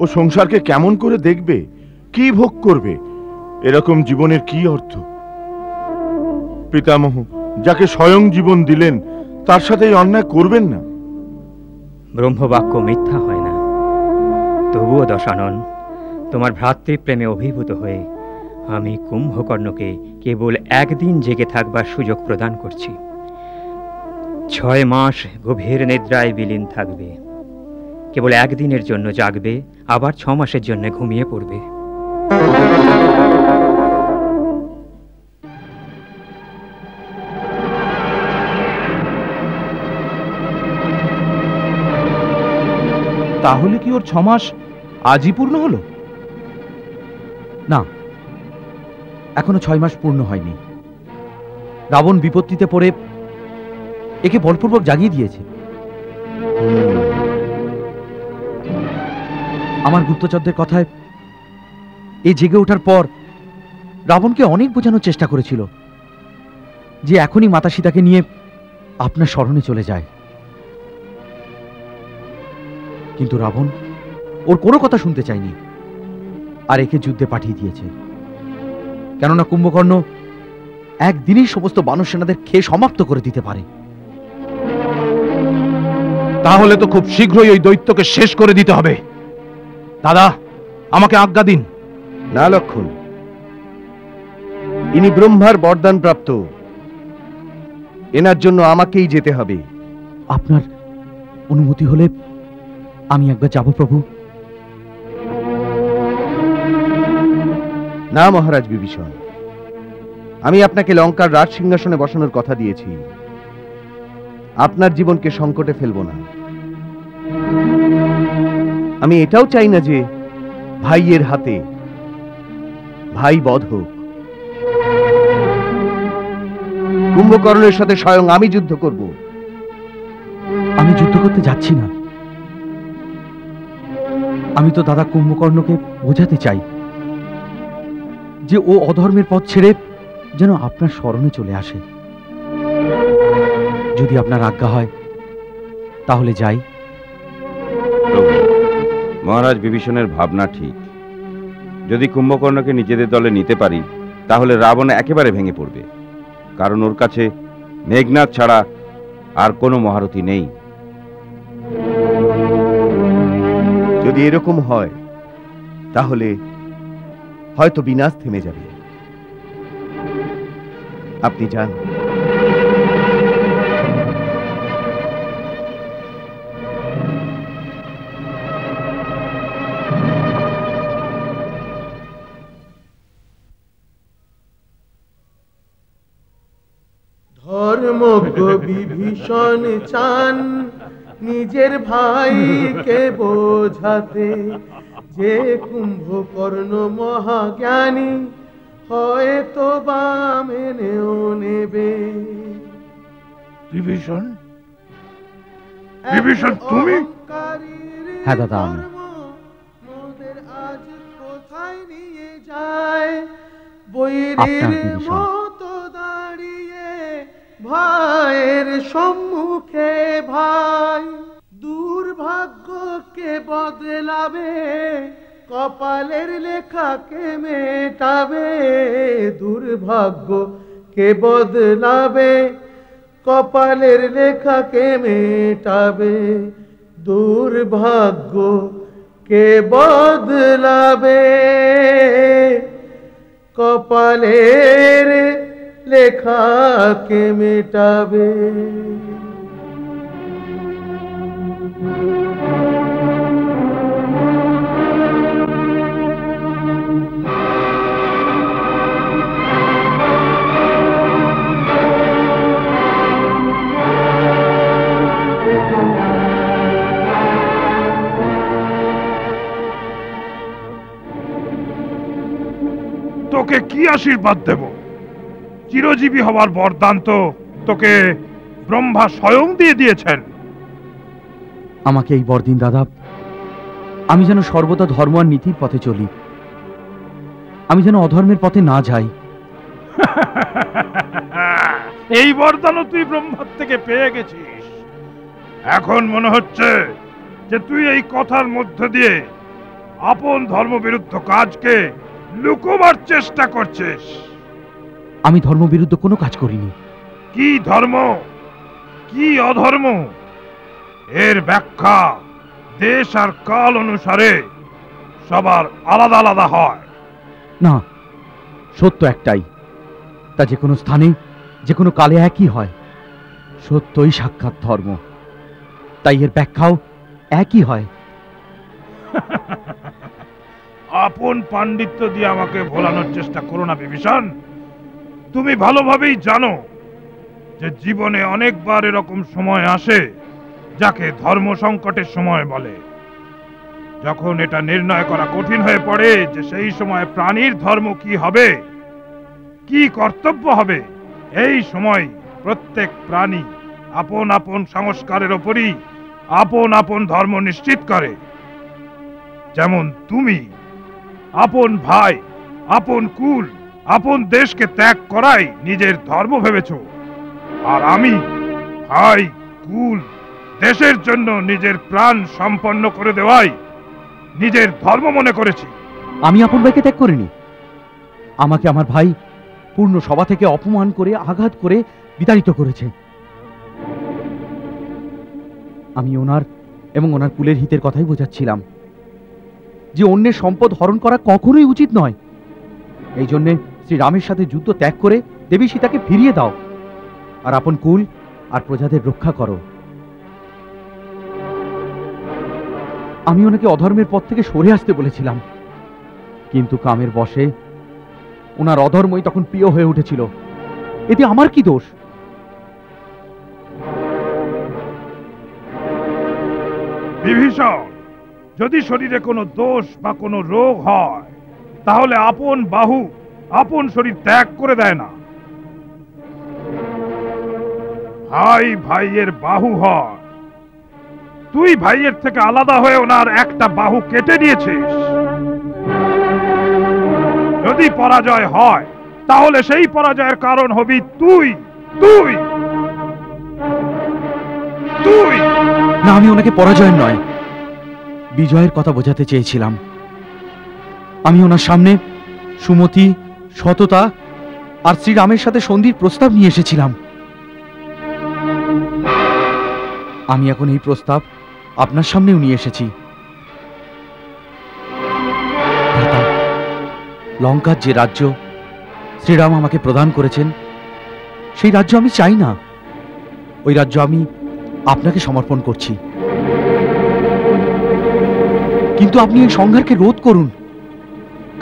ও সংসারকে কেমন করে দেখবে, কি ভোগ করবে? এরকম জীবনের কি অর্থ? পিতামহ, যাকে স্বয়ং জীবন দিলেন তার সাথে এই অন্যায় করবেন না। ব্রহ্মবাক্য মিথ্যা হয় না। তবুও দশানন, তোমার ভ্রাতৃপ্রেমে অভিভূত হয়ে আমি কুম্ভকর্ণকে কেবল একদিন জেগে থাকবার সুযোগ প্রদান করছি। 6 মাস গভীর নিদ্রায় বিলীন থাকবে। কেবল একদিনের জন্য জাগবে, আবার 6 মাসের জন্য ঘুমিয়ে পড়বে। তাহলে কি ওর 6 মাস আজই পূর্ণ হলো? না, এখনো 6 মাস পূর্ণ হয়নি। রাবণ বিপত্তিতে পড়ে একে বলপূর্বক জাগিয়ে দিয়েছে। আমার গুপ্তচরদের কথায় এই জেগে ওঠার পর রাবণকে অনেক বোঝানোর চেষ্টা করেছিল যে এখনই মাতা সীতাকে নিয়ে আপনার শরণে চলে যায়, কিন্তু রাবণ ওর কোনো কথা শুনতে চায়নি আর একে যুদ্ধে পাঠিয়ে দিয়েছে। কেননা কুম্ভকর্ণ একদিনেই সমস্ত বানর সেনাদের খেয়ে সমাপ্ত করে দিতে পারে। তাহলে তো খুব শীঘ্রই ওই দৈত্যকে শেষ করে দিতে হবে। দাদা, আমাকে আজ্ঞা দিন। না লক্ষণ, ইনি ব্রহ্মার বরদান প্রাপ্ত, এনার জন্য আমাকেই যেতে হবে। আপনার অনুমতি হলে আমি একবার যাব প্রভু। না মহারাজ বিভীষণ, আমি আপনাকে লঙ্কার রাজ সিংহাসনে বসানোর কথা দিয়েছি। আপনার জীবনকে সংকটে ফেলব না। আমি এটাও চাই না যে ভাইয়ের হাতে ভাই বধ হোক। কুম্ভকর্ণের সাথে স্বয়ং আমি যুদ্ধ করব। আমি যুদ্ধ করতে যাচ্ছি না। আমি তো দাদা কুম্ভকর্ণকে বোঝাতে চাই যে ও অধর্মের পথ ছেড়ে যেন আপনার শরণে চলে আসে। যদি আপনার আজ্ঞা হয় তাহলে যাই। প্রভু, মহারাজ বিভীষণের ভাবনা ঠিক। যদি কুম্ভকর্ণকে নিজেদের দলে নিতে পারি তাহলে রাবণ একেবারে ভেঙে পড়বে, কারণ ওর কাছে মেঘনাদ ছাড়া আর কোনো মহারথী নেই। যদি এরকম হয় তাহলে হয়তো বিনাশ থেমে যাবে। আপনি যান। ধর্মজ্ঞ বিভীষণ চান নিজের ভাইকে বোঝাতে, যে কুম্ভকর্ণ মহাজ্ঞানী হয়তো বা মেনেও নেবে। বিভীষণ, বিভীষণ তুমি? হ্যাঁ দাদা, আমি। মোদের আজ কোথায় নিয়ে যায়, বৈরীর মতো দাঁড়িয়ে ভাইয়ের সম্মুখে ভাই। দুর্ভাগ্যকে বদলাবে, কপালের লেখাকে মেটাবে। দুর্ভাগ্যকে বদলাবে, কপালের লেখাকে মেটাবে। দুর্ভাগ্যকে বদলাবে, কপালের লেখাকে মেটাবে। তোকে কি আশীর্বাদ দেব? চিরজীবী হবার বরদান তো তোকে ব্রহ্মা স্বয়ং দিয়ে দিয়েছেন। আমাকে এই বরদিন দাদা, আমি যেন সর্বদা ধর্ম আর নীতির পথে চলি, আমি যেন অধর্মের পথে না যাই। এই বরদানও তুই ব্রহ্মার থেকে পেয়ে গেছিস। এখন মনে হচ্ছে যে তুই এই কথার মধ্য দিয়ে আপন ধর্মবিরুদ্ধ কাজকে লুকোবার চেষ্টা করছিস। আমি ধর্মবিরুদ্ধ কোনো কাজ করিনি। কি ধর্ম, কি অধর্ম, এর ব্যাখ্যা দেশ আর কাল অনুসারে সবার আলাদা আলাদা হয়। না, সত্য একটাই, তা যে কোনো স্থানে যে কোনো কালে একই হয়। সত্যই সাক্ষাৎ ধর্ম, তাই এর ব্যাখ্যাও একই হয়। আপন পাণ্ডিত্য দিয়ে আমাকে ভোলানোর চেষ্টা করো না বিভীষণ। তুমি ভালোভাবেই জানো যে জীবনে অনেকবার এরকম সময় আসে যাকে ধর্ম সংকটের সময় বলে। যখন এটা নির্ণয় করা কঠিন হয়ে পড়ে যে সেই সময় প্রাণীর ধর্ম কি হবে, কি কর্তব্য হবে, এই সময় প্রত্যেক প্রাণী আপন আপন সংস্কারের ওপরই আপন আপন ধর্ম নিশ্চিত করে। যেমন তুমি আপন ভাই, আপন কুল, আপন দেশকে ত্যাগ করাই নিজের ধর্ম ভেবেছ, আর আমি ভাই, কুল, দেশের জন্য নিজের প্রাণ সম্পন্ন করে দেওয়াই নিজের ধর্ম মনে করেছি। আমি আপন ভাইকে ত্যাগ করিনি। আমাকে আমার ভাই পূর্ণ সভা থেকে অপমান করে, আঘাত করে বিতাড়িত করেছে। আমি ওনার এবং ওনার কুলের হিতের কথাই বোঝাচ্ছিলাম, যে অন্যের সম্পদ হরণ করা কখনোই উচিত নয়। এই জন্যে শ্রীরামের সাথে যুদ্ধ ত্যাগ করে দেবী সীতাকে ফিরিয়ে দাও, আর আপন কুল আর প্রজাদের রক্ষা করো। আমি ওনাকে অধর্মের পথ থেকে সরে আসতে বলেছিলাম, কিন্তু কামের বশে ওনার অধর্মই তখন প্রিয় হয়ে উঠেছিল। এতে আমার কি দোষ? বিভীষণ, যদি শরীরে কোনো দোষ বা কোনো রোগ হয় তাহলে আপন বাহু আপন শরীর ত্যাগ করে দেয় না। ভাই ভাইয়ের বাহু হয়। তুই ভাইয়ের থেকে আলাদা হয়ে ওনার একটা বাহু কেটে দিয়েছিস। যদি পরাজয় হয় তাহলে সেই পরাজয়ের কারণ হবি তুই, তুই, তুই। না, আমি ওনাকে পরাজয়ের নয়, বিজয়ের কথা বোঝাতে চেয়েছিলাম। আমি ওনার সামনে সুমতি, সততা আর শ্রীরামের সাথে সন্ধির প্রস্তাব নিয়ে এসেছিলাম। আমি এখন এই প্রস্তাব আপনার সামনেও নিয়ে এসেছি। লঙ্কার যে রাজ্য শ্রীরাম আমাকে প্রদান করেছেন, সেই রাজ্য আমি চাই না। ওই রাজ্য আমি আপনাকে সমর্পণ করছি। কিন্তু আপনি এই সংঘারকে রোধ করুন,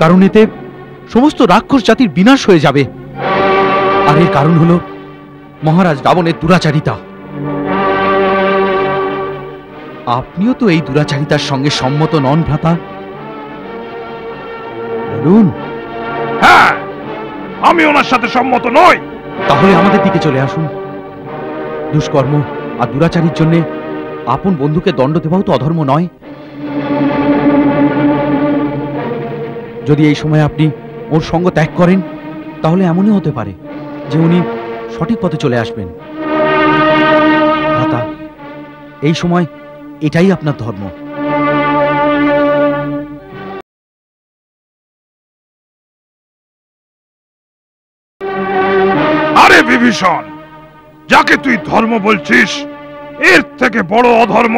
কারণ এতে সমস্ত রাক্ষস জাতির বিনাশ হয়ে যাবে। আর এর কারণ হলো মহারাজ রাবণের দুরাচারিতা। আপনিও তো এই দুরাচারিতার সঙ্গে সম্মত নন ভ্রাতা? বলুন। হ্যাঁ, আমি ওনার সাথে সম্মত নই। তাহলে আমাদের দিকে চলে আসুন। দুষ্কর্ম আর দুরাচারীর জন্য আপন বন্ধুকে দণ্ড দেওয়াও তো অধর্ম নয়। যদি এই সময় আপনি ওর সঙ্গ ত্যাগ করেন, তাহলে এমনই হতে পারে যে উনি সঠিক পথে চলে আসবেন। ভ্রাতা, এই সময় এটাই আপনার ধর্ম। আরে বিভীষণ, যাকে তুই ধর্ম বলছিস, এর থেকে বড় অধর্ম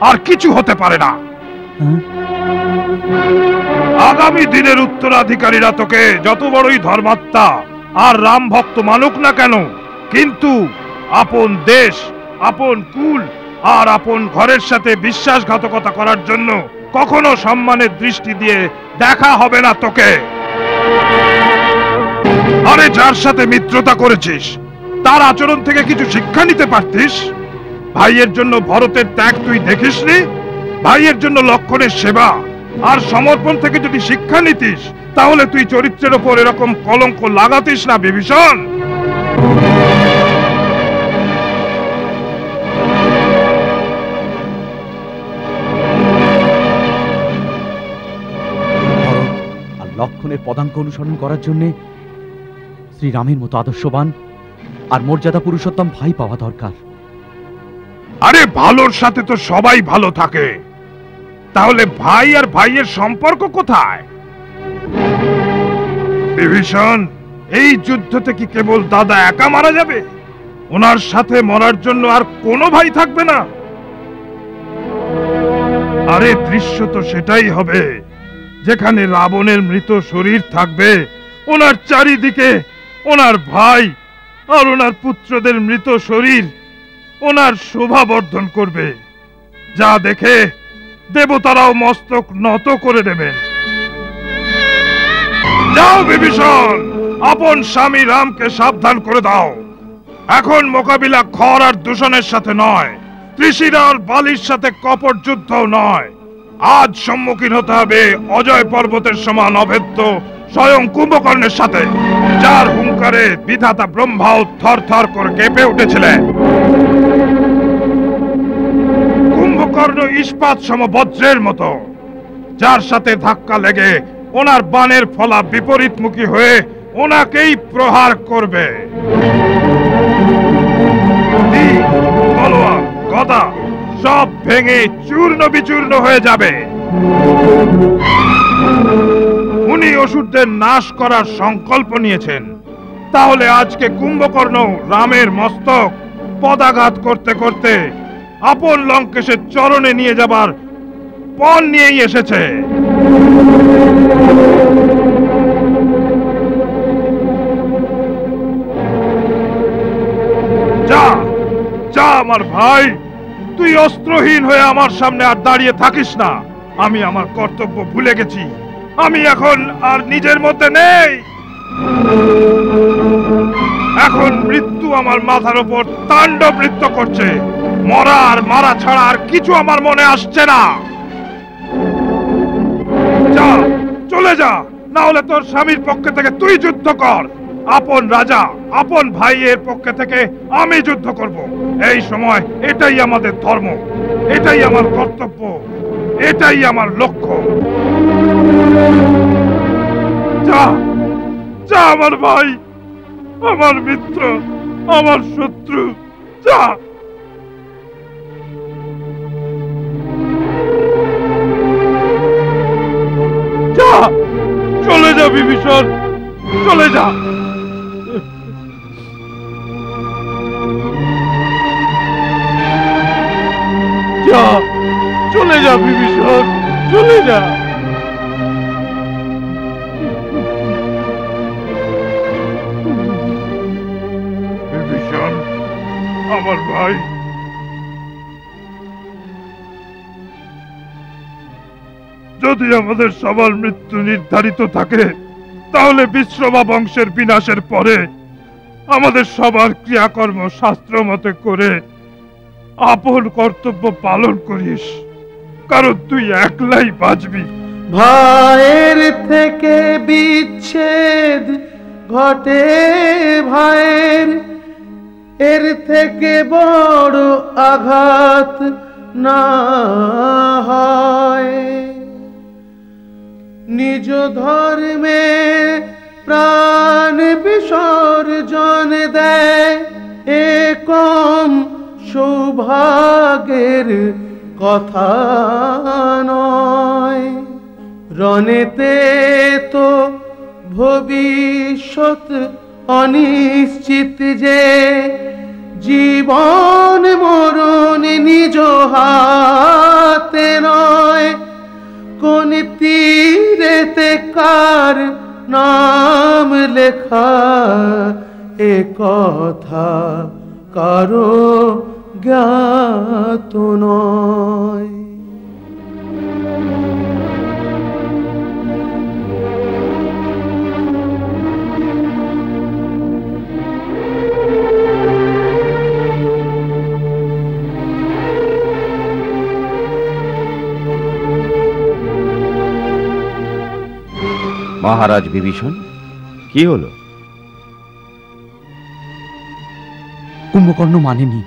আর কিছু হতে পারে না। আগামী দিনের উত্তরাধিকারীরা তোকে যত বড়ই ধর্মাত্মা আর রাম ভক্ত মানুক না কেন, কিন্তু আপন দেশ, আপন কুল আর আপন ঘরের সাথে বিশ্বাসঘাতকতা করার জন্য কখনো সম্মানের দৃষ্টি দিয়ে দেখা হবে না তোকে। আরে যার সাথে মিত্রতা করেছিস, তার আচরণ থেকে কিছু শিক্ষা নিতে পারতিস। ভাইয়ের জন্য ভরতের ত্যাগ তুই দেখিসনি? ভাইয়ের জন্য লক্ষণের সেবা আর সমর্পণ থেকে যদি শিক্ষা নিতিস, তাহলে তুই চরিত্রের ওপর এরকম কলঙ্ক লাগাতিস না বিভীষণ। ভরত আর লক্ষণের পদাঙ্ক অনুসরণ করার জন্য শ্রীরামের মতো আদর্শবান আর মর্যাদা পুরুষোত্তম ভাই পাওয়া দরকার। আরে ভালোর সাথে তো সবাই ভালো থাকে, তাহলে ভাই আর ভাইয়ের সম্পর্ক কোথায়? বিভীষণ, এই যুদ্ধতে কি কেবল দাদা একা মারা যাবে? ওনার সাথে মরার জন্য আর কোনো ভাই থাকবে না? আরে দৃশ্য তো সেটাই হবে, যেখানে রাবণের মৃত শরীর থাকবে, ওনার চারিদিকে ওনার ভাই আর ওনার পুত্রদের মৃত শরীর ওনার শোভা বর্ধন করবে, যা দেখে দেবতারাও মস্তক নত করে দেবেন। যাও বিভীষণ, আপন স্বামী রামকে সাবধান করে দাও। এখন মোকাবিলা খর আর দূষণের সাথে নয়, ত্রিশিরা আর বালির সাথে কপট যুদ্ধও নয়। আজ সম্মুখীন হতে হবে অজয় পর্বতের সমান অভেদ্য স্বয়ং কুম্ভকর্ণের সাথে, যার হুঙ্কারে বিধাতা ব্রহ্মাও থর থর করে কেঁপে উঠেছিলেন। কুম্ভকর্ণ ইস্পাত সম বজ্রের মতো, যার সাথে ধাক্কা লেগে ওনার বাণের ফলা বিপরীতমুখী হয়ে ওনাকেই প্রহার করবে। তলোয়ার, গদা সব ভেঙে চূর্ণ বিচূর্ণ হয়ে যাবে। উনি অসুরদের নাশ করার সংকল্প নিয়েছেন, তাহলে আজকে কুম্ভকর্ণ রামের মস্তক পদাঘাত করতে করতে আপন লঙ্কেশের চরণে নিয়ে যাবার পণ নিয়েই এসেছে। যা যা আমার ভাই, তুই অস্ত্রহীন হয়ে আমার সামনে আর দাঁড়িয়ে থাকিস না। আমি আমার কর্তব্য ভুলে গেছি, আমি এখন আর নিজের মধ্যে নেই। এখন মৃত্যু আমার মাথার উপর তাণ্ডব নৃত্য করছে। মরা আর মারা ছাড়া আর কিছু আমার মনে আসছে না। যা, চলে যা, না হলে তোর স্বামীর পক্ষে থেকে তুই যুদ্ধ কর। আপন রাজা, আপন ভাইয়ের পক্ষে থেকে আমি যুদ্ধ করব। এই সময় এটাই আমাদের ধর্ম, এটাই আমার কর্তব্য, এটাই আমার লক্ষ্য। যা যা আমার ভাই, আমার মিত্র, আমার শত্রু, যা। চলে যা। যা, চলে যা বিভীষণ, চলে যা। বিভীষণ, আমার ভাই, যদি আমাদের সবার মৃত্যু নির্ধারিত থাকে তাহলে বিশ্রবা বংশের বিনাশের পরে আমাদের সবার ক্রিয়াকর্ম শাস্ত্র মতে করে আপন কর্তব্য পালন করিস, কারণ তুই একলাই বাঁচবি। ভাইয়ের থেকে বিচ্ছেদ ঘটে ভাইয়ের, এর থেকে বড় আঘাত না হয়। নিজ ধর্মে প্রাণ বিসর্জন দেয় এ কম সৌভাগ্যের কথা নয়। রণেতে তো ভবিষ্যৎ অনিশ্চিত যে, জীবন মরণ নিজ হাতে নয়। কোন তীরেতে কার নাম লেখা এ কথা কারো জ্ঞাত নয়। মহারাজ বিভীষণ, কি হলো? কুম্ভকর্ণ মানেনি,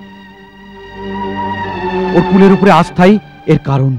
ওর কুলের উপরে আস্থাই এর কারণ।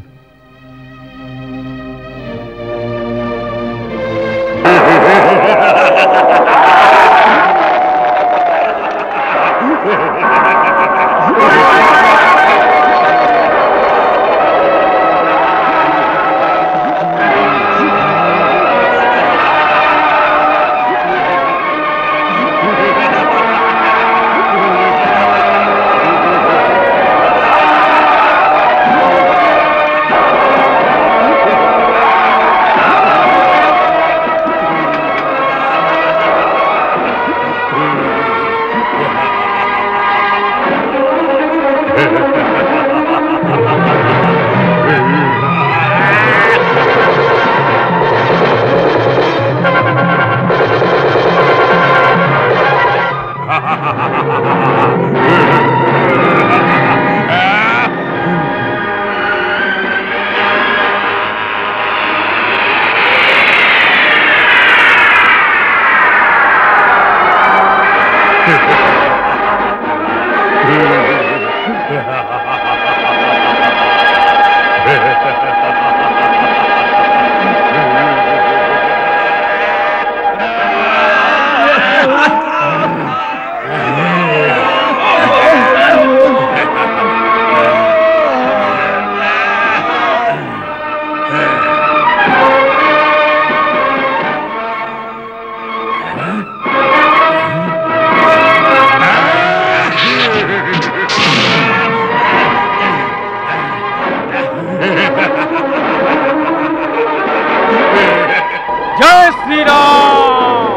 जय श्री राम,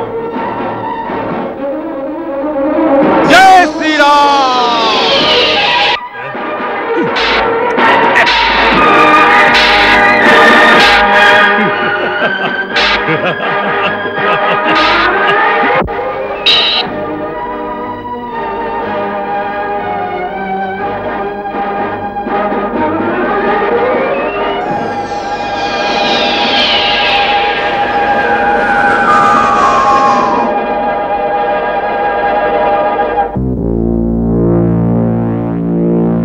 जय श्री राम।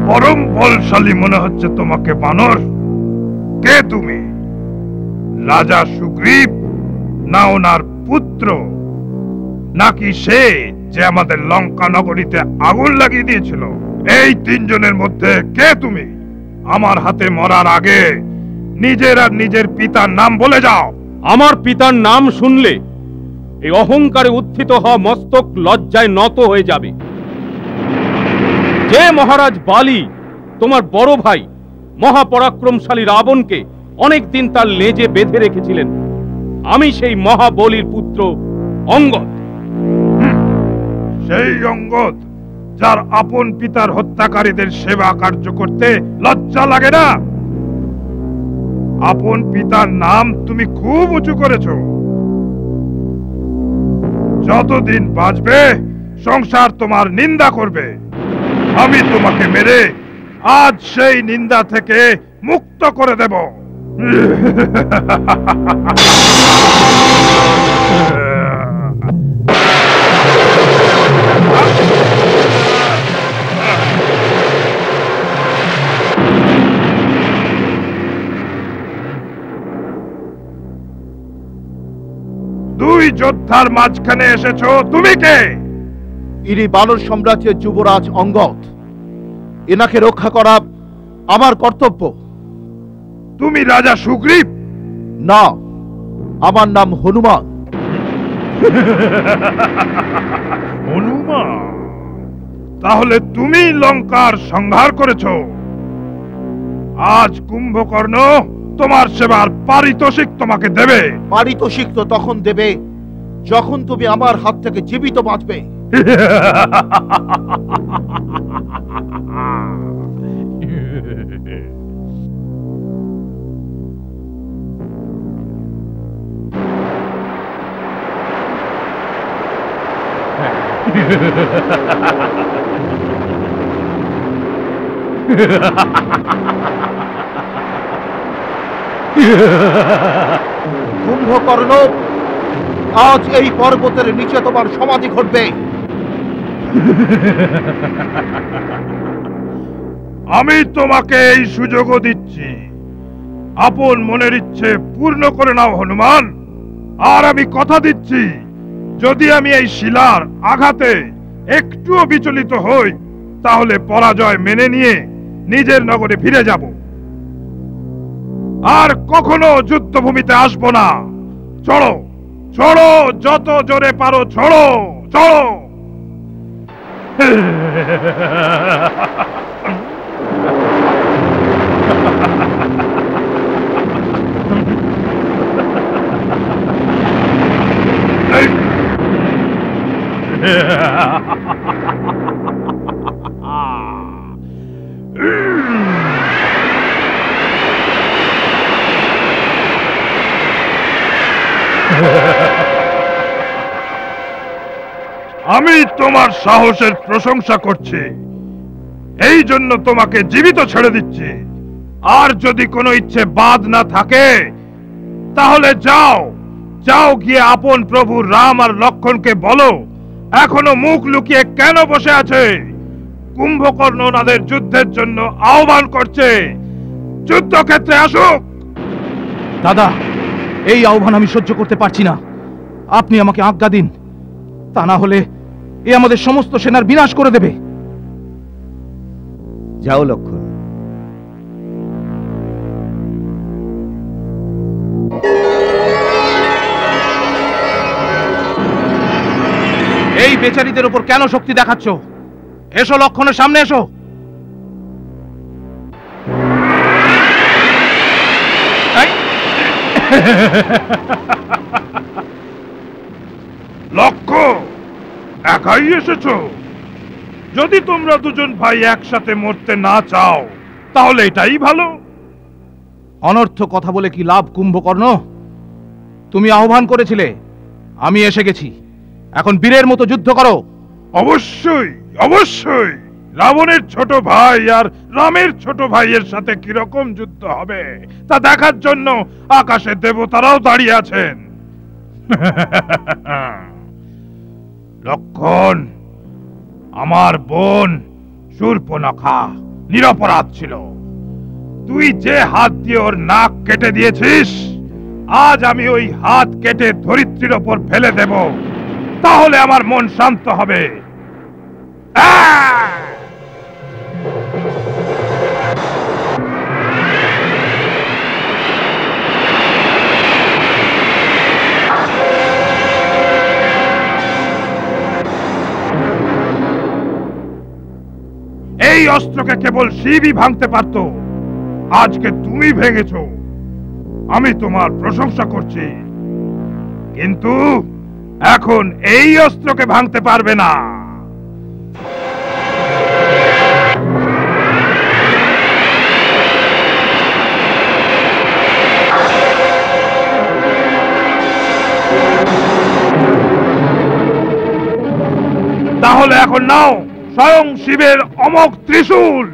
পরম বলশালী মনে হচ্ছে তোমাকে বানর। কে তুমি? রাজা সুগ্রীব, না ওনার পুত্র, নাকি সে যে আমাদের লঙ্কা নগরীতে আগুন লাগিয়ে দিয়েছিল? এই তিনজনের মধ্যে কে তুমি? আমার হাতে মরার আগে নিজের আর নিজের পিতার নাম বলে যাও। আমার পিতার নাম শুনলে এই অহংকারে উত্থিত হওয়া মস্তক লজ্জায় নত হয়ে যাবে। যে মহারাজ বালি তোমার বড় ভাই মহাপরাক্রমশালী রাবণকে অনেক দিন তার লেজে বেঁধে রেখেছিলেন, আমি সেই মহাবলীর পুত্র অঙ্গদ। সেই অঙ্গদ যার আপন পিতার হত্যাকারীদের সেবা কার্য করতে লজ্জা লাগে না? আপন পিতার নাম তুমি খুব উঁচু করেছ। যতদিন বাঁচবে সংসার তোমার নিন্দা করবে। আমি তোমাকে মেরে আজ সেই নিন্দা থেকে মুক্ত করে দেব। দুই যোদ্ধার মাঝখানে এসেছো, তুমি কে? ইনি বানর সাম্রাজ্যের যুবরাজ অঙ্গদ। এনাকে রক্ষা করা আমার কর্তব্য। তুমি রাজা সুগ্রীব? না, আমার নাম হনুমান। হনুমান? তাহলে তুমি লঙ্কার সংহার করেছো। আজ কুম্ভকর্ণ তোমার সেবার পারিতোষিক তোমাকে দেবে। পারিতোষিক তো তখন দেবে যখন তুমি আমার হাত থেকে জীবিত বাঁচবে। কুম্ভকর্ণ, আজ এই পর্বতের নিচে তোমার সমাধি ঘটবে। আমি তোমাকে এই সুযোগও দিচ্ছি। আপন মনের ইচ্ছে পূর্ণ করে নাও হনুমান। আর আমি কথা দিচ্ছি, যদি আমি এই শিলার আঘাতে একটুও বিচলিত হই, তাহলে পরাজয় মেনে নিয়ে নিজের নগরে ফিরে যাব। আর কখনো যুদ্ধভূমিতে আসবো না। চলো চলো, যত জোরে পারো ছড়ো, চলো। আমি তোমার সাহসের প্রশংসা করছি, এই জন্য তোমাকে জীবিত ছেড়ে দিচ্ছি। আর যদি কোনো ইচ্ছে বাদ না থাকে, তাহলে যাও যাও, গিয়ে আপন প্রভু রাম আর লক্ষণকে বলো এখনো মুখ লুকিয়ে কেন বসে আছে। কুম্ভকর্ণ ওনাদের যুদ্ধের জন্য আহ্বান করছে, যুদ্ধক্ষেত্রে আসুক। দাদা, এই আহ্বান আমি সহ্য করতে পারছি না। আপনি আমাকে আজ্ঞা দিন, তা না হলে এ আমাদের সমস্ত সেনার বিনাশ করে দেবে। যাও লক্ষণ। এই বেচারীদের উপর কেন শক্তি দেখাচ্ছ? এসো লক্ষণের সামনে এসো। লক্ষ্য, একাই এসেছো? যদি তোমরা দুজন ভাই একসাথে মরতে না চাও, তাহলে এটাই ভালো। অনর্থ কথা বলে কি লাভ কুম্ভকর্ণ? তুমি আহ্বান করেছিলে, আমি এসে গেছি। এখন বীরের মতো যুদ্ধ করো। অবশ্যই অবশ্যই। রাবণের ছোট ভাই আর রামের ছোট ভাইয়ের সাথে কিরকম যুদ্ধ হবে তা দেখার জন্য আকাশে দেবতারাও দাঁড়িয়ে আছেন। লক্ষণ, আমার বোন শূর্পণখা নিরপরাধ ছিল। তুই যে হাত দিয়ে ওর নাক কেটে দিয়েছিস, আজ আমি ওই হাত কেটে ধরিত্রীর ওপর ফেলে দেব, তাহলে আমার মন শান্ত হবে। এই অস্ত্রকে কেবল শিবই ভাঙতে পারত। আজকে তুমি ভেঙেছো, আমি তোমার প্রশংসা করছি, কিন্তু এখন এই অস্ত্রকে ভাঙতে পারবে না। তাহলে এখন নাও স্বয়ং শিবের অমোঘ ত্রিশূল।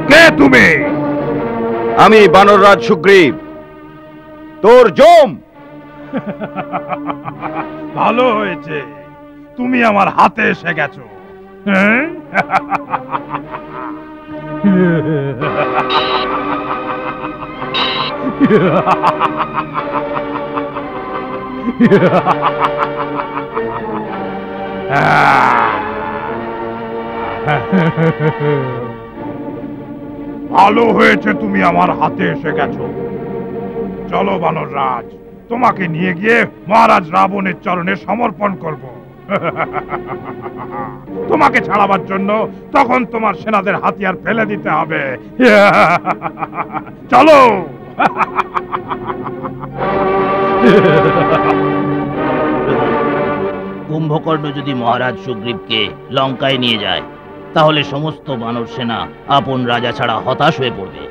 কে তুমি? আমি বানররাজ সুগ্রীব, তোর জম। ভালো হয়েছে তুমি আমার হাতে এসে গেছো। হ্যাঁ? ভালো হয়েছে তুমি আমার হাতে এসে গেছো। চলো বানররাজ, তোমাকে নিয়ে গিয়ে মহারাজ রাবণের চরণে সমর্পণ করব। তোমাকে ছাড়াবার জন্য তখন তোমার সেনাদের হাতিয়ার ফেলে দিতে হবে। চলো। কুম্ভকর্ণ যদি মহারাজ সুগ্রীবকে লঙ্কায় নিয়ে যায়, তাহলে সমস্ত বানর সেনা আপন রাজা ছাড়া হতাশ হয়ে পড়বে।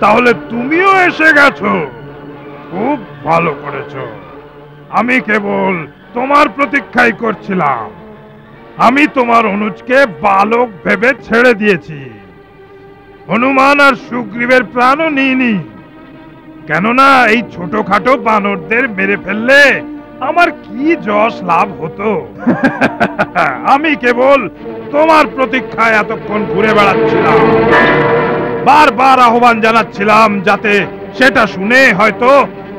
তাহলে তুমিও এসে গেছো, খুব ভালো করেছো। আমি কেবল তোমার প্রতীক্ষাই করছিলাম। আমি তোমার অনুজকে বালক ভেবে ছেড়ে দিয়েছি। হনুমান আর সুগ্রীবের প্রাণও নিইনি, কেননা এই ছোটখাটো বানরদের মেরে ফেললে আমার কি যশ লাভ হতো। আমি কেবল তোমার প্রতীক্ষায় এতক্ষণ ঘুরে বেড়াচ্ছিলাম, বারবার আহ্বান জানাচ্ছিলাম, যাতে সেটা শুনে হয়তো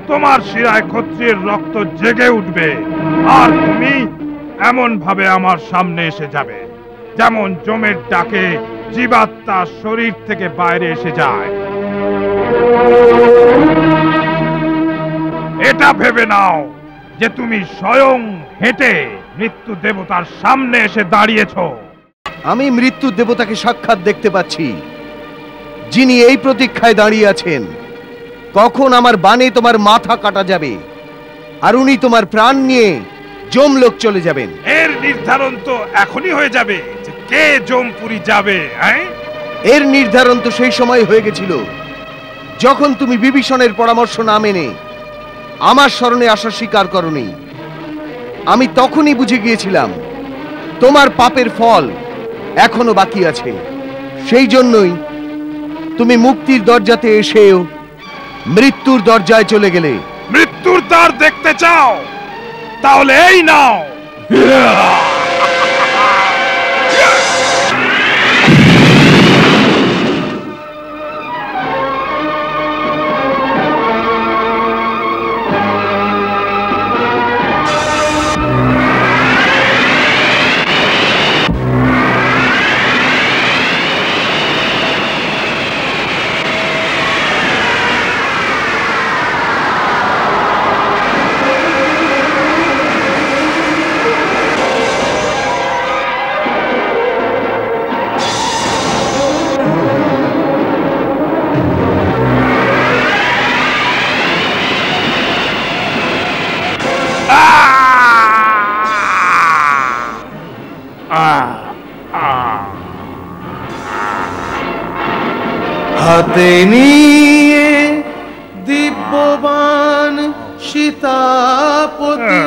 তোমার শিরায় ক্ষত্রিয়ের রক্ত জেগে উঠবে, আর তুমি এমন ভাবে আমার সামনে এসে যাবে যেমন যমের ডাকে জীবাত্মা শরীর থেকে বাইরে এসে যায়। এটা ভেবে নাও যে তুমি স্বয়ং হেঁটে মৃত্যু দেবতার সামনে এসে দাঁড়িয়েছো। আমি মৃত্যু দেবতাকে সাক্ষাৎ দেখতে পাচ্ছি, যিনি এই প্রতীক্ষায় দাঁড়িয়ে আছেন কখন আমার বাণে তোমার মাথা কাটা যাবে, আর উনি তোমার প্রাণ নিয়ে যমলোক চলে যাবেন। এর নির্ধারণ তো এখনই হয়ে যাবে যে কে যমপুরী যাবে। এর নির্ধারণ তো সেই সময় হয়ে গেছিল যখন তুমি বিভীষণের পরামর্শ না মেনে আমার শরণে আসা স্বীকার করনি। আমি তখনই বুঝে গিয়েছিলাম তোমার পাপের ফল এখনো বাকি আছে। সেই জন্যই তুমি মুক্তির দরজাতে এসেও মৃত্যুর দরজায় চলে গেলে। মৃত্যুর দ্বার দেখতে চাও? তাহলে এই নাও। হাতে নিয়ে দিব্যবান সীতাপতি,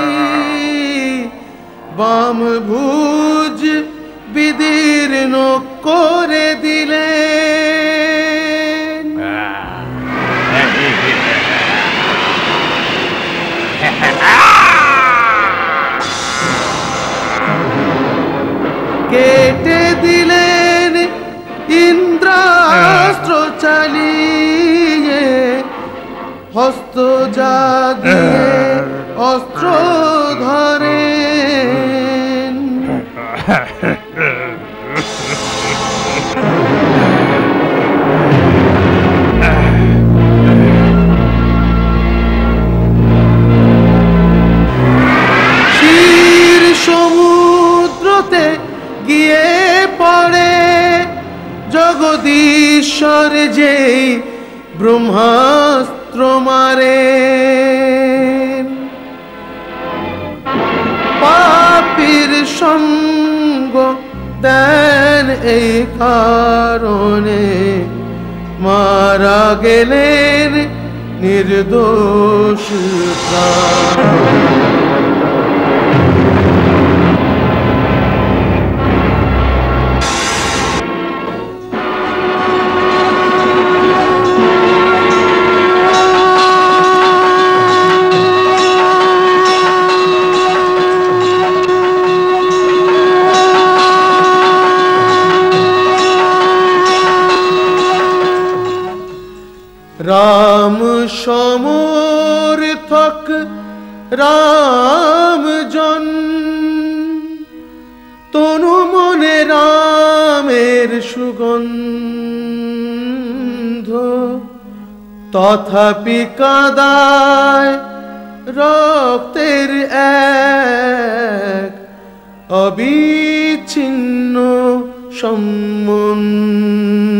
বাম ভুজ বিদীর্ণ করে দিলেন। কেটে দিলেন ইন্দ্রাস্ত্র চালিয়ে, হস্ত যা দিয়ে অস্ত্র ধরেন। শির সমুদ্রতে গিয়ে পড়ে জগদীশ্বর যেই ব্রহ্মাস্ত্র মারেন। পাপীর সঙ্গ দেন এই কারণে, মারা গেলেন নির্দোষ প্রাণ। রাম সমর্থক রামজন, তনু মনে রামের সুগন্ধ, তথাপি কাদায় রক্তের এক অবিচ্ছিন্ন সম্বন্ধ।